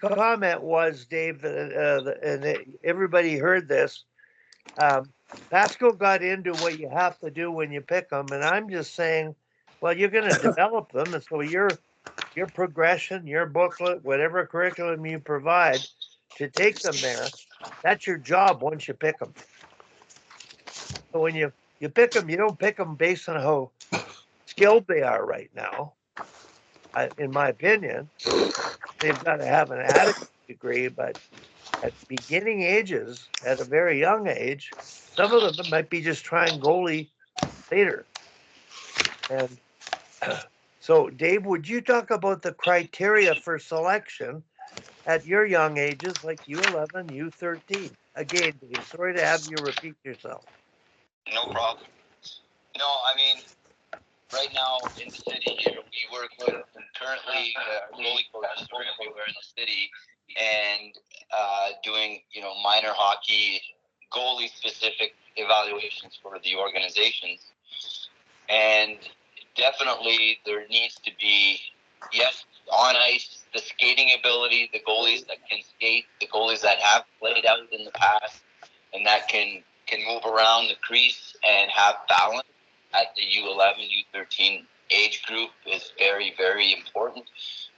comment was, Dave, everybody heard this. Pascal got into what you have to do when you pick them, and I'm just saying, well, you're going to develop them, and so your progression, your booklet, whatever curriculum you provide to take them there, that's your job once you pick them. So when you pick them, you don't pick them based on how skilled they are right now. In my opinion, they've got to have an adequate degree, but at beginning ages, at a very young age, some of them might be just trying goalie later. And so, Dave, would you talk about the criteria for selection at your young ages, like U11, U13? Again, Dave, sorry to have you repeat yourself. No problem. No, I mean, right now in the city here, we work with currently goalie coaches everywhere in the city, and doing minor hockey goalie specific evaluations for the organizations. And definitely there needs to be, yes, on ice, the skating ability, the goalies that can skate, the goalies that have played out in the past and that can move around the crease and have balance at the U11, U13 age group is very, very important.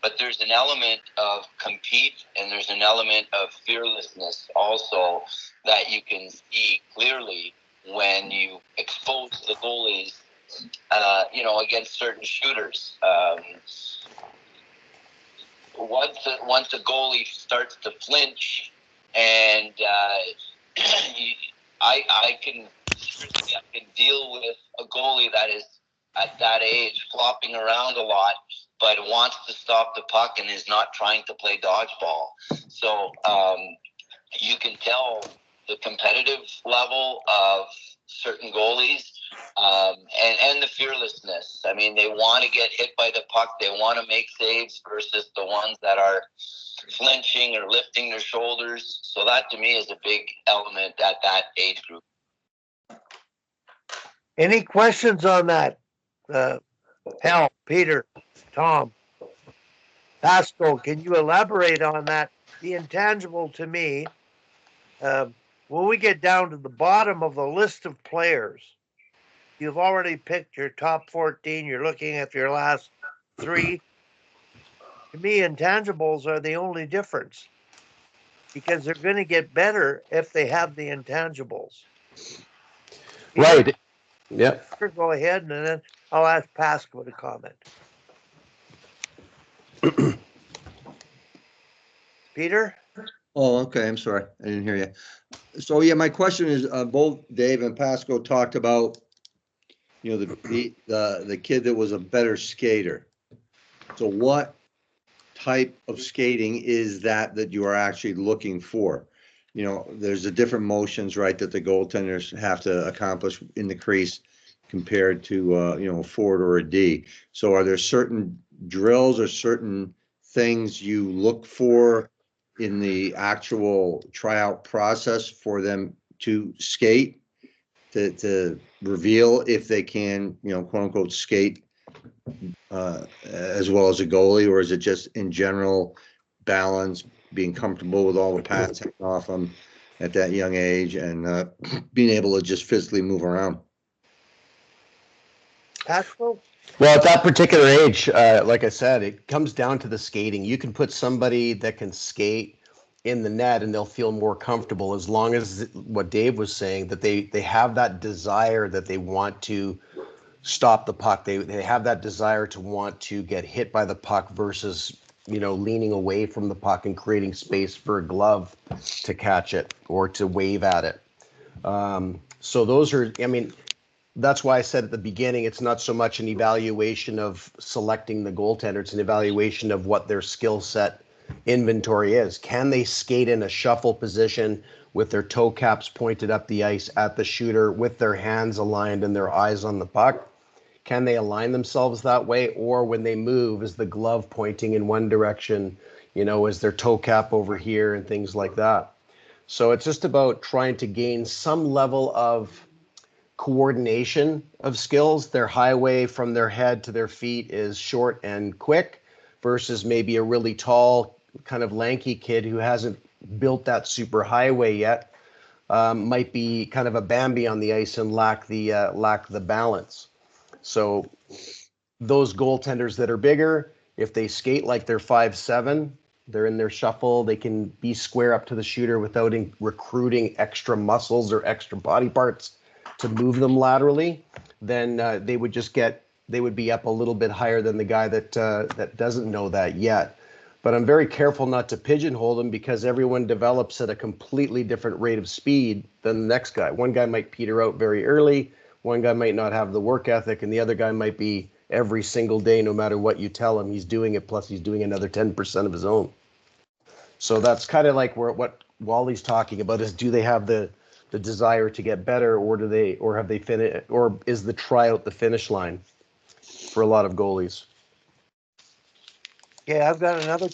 But there's an element of compete and there's an element of fearlessness also that you can see clearly when you expose the goalies, against certain shooters. Once a goalie starts to flinch, and I can deal with a goalie that is at that age flopping around a lot, but wants to stop the puck and is not trying to play dodgeball. So you can tell the competitive level of certain goalies, and the fearlessness. I mean, they want to get hit by the puck. They want to make saves versus the ones that are flinching or lifting their shoulders. So that to me is a big element at that age group. Any questions on that? Hal, Peter, Tom, Pascal, can you elaborate on that? The intangible to me, when we get down to the bottom of the list of players, you've already picked your top 14. You're looking at your last 3. To me, intangibles are the only difference because they're going to get better if they have the intangibles. Right. Yep. Go ahead, and then I'll ask Pascal to comment. Peter? Oh, okay. I'm sorry. I didn't hear you. So, yeah, my question is, both Dave and Pascal talked about, the kid that was a better skater. So what type of skating is that you are actually looking for? There's the different motions, right, that the goaltenders have to accomplish in the crease compared to, a forward or a D. So are there certain drills or certain things you look for in the actual tryout process for them to skate to reveal if they can, quote unquote, skate as well as a goalie, or is it just in general balance, being comfortable with all the pads taken off them at that young age and being able to just physically move around? Pascal? Well, at that particular age, like I said, it comes down to the skating. You can put somebody that can skate in the net and they'll feel more comfortable as long as what Dave was saying, that they have that desire that they want to stop the puck. They have that desire to want to get hit by the puck versus, leaning away from the puck and creating space for a glove to catch it or to wave at it. So those are, that's why I said at the beginning, it's not so much an evaluation of selecting the goaltender, it's an evaluation of what their skill set inventory is. Can they skate in a shuffle position with their toe caps pointed up the ice at the shooter with their hands aligned and their eyes on the puck? Can they align themselves that way? Or when they move, is the glove pointing in one direction, is their toe cap over here and things like that? So it's just about trying to gain some level of coordination of skills. Their highway from their head to their feet is short and quick versus maybe a really tall kind of lanky kid who hasn't built that super highway yet might be kind of a Bambi on the ice and lack the balance. So those goaltenders that are bigger, if they skate like they're 5'7", they're in their shuffle, they can be square up to the shooter without recruiting extra muscles or extra body parts to move them laterally, then they would be up a little bit higher than the guy that doesn't know that yet. But I'm very careful not to pigeonhole them because everyone develops at a completely different rate of speed than the next guy. One guy might peter out very early, one guy might not have the work ethic, and the other guy might be every single day, no matter what you tell him, he's doing it, plus he's doing another 10% of his own. So that's kind of like what Wally's talking about is, do they have the desire to get better, or have they finished, or is the tryout the finish line for a lot of goalies? Okay, I've got another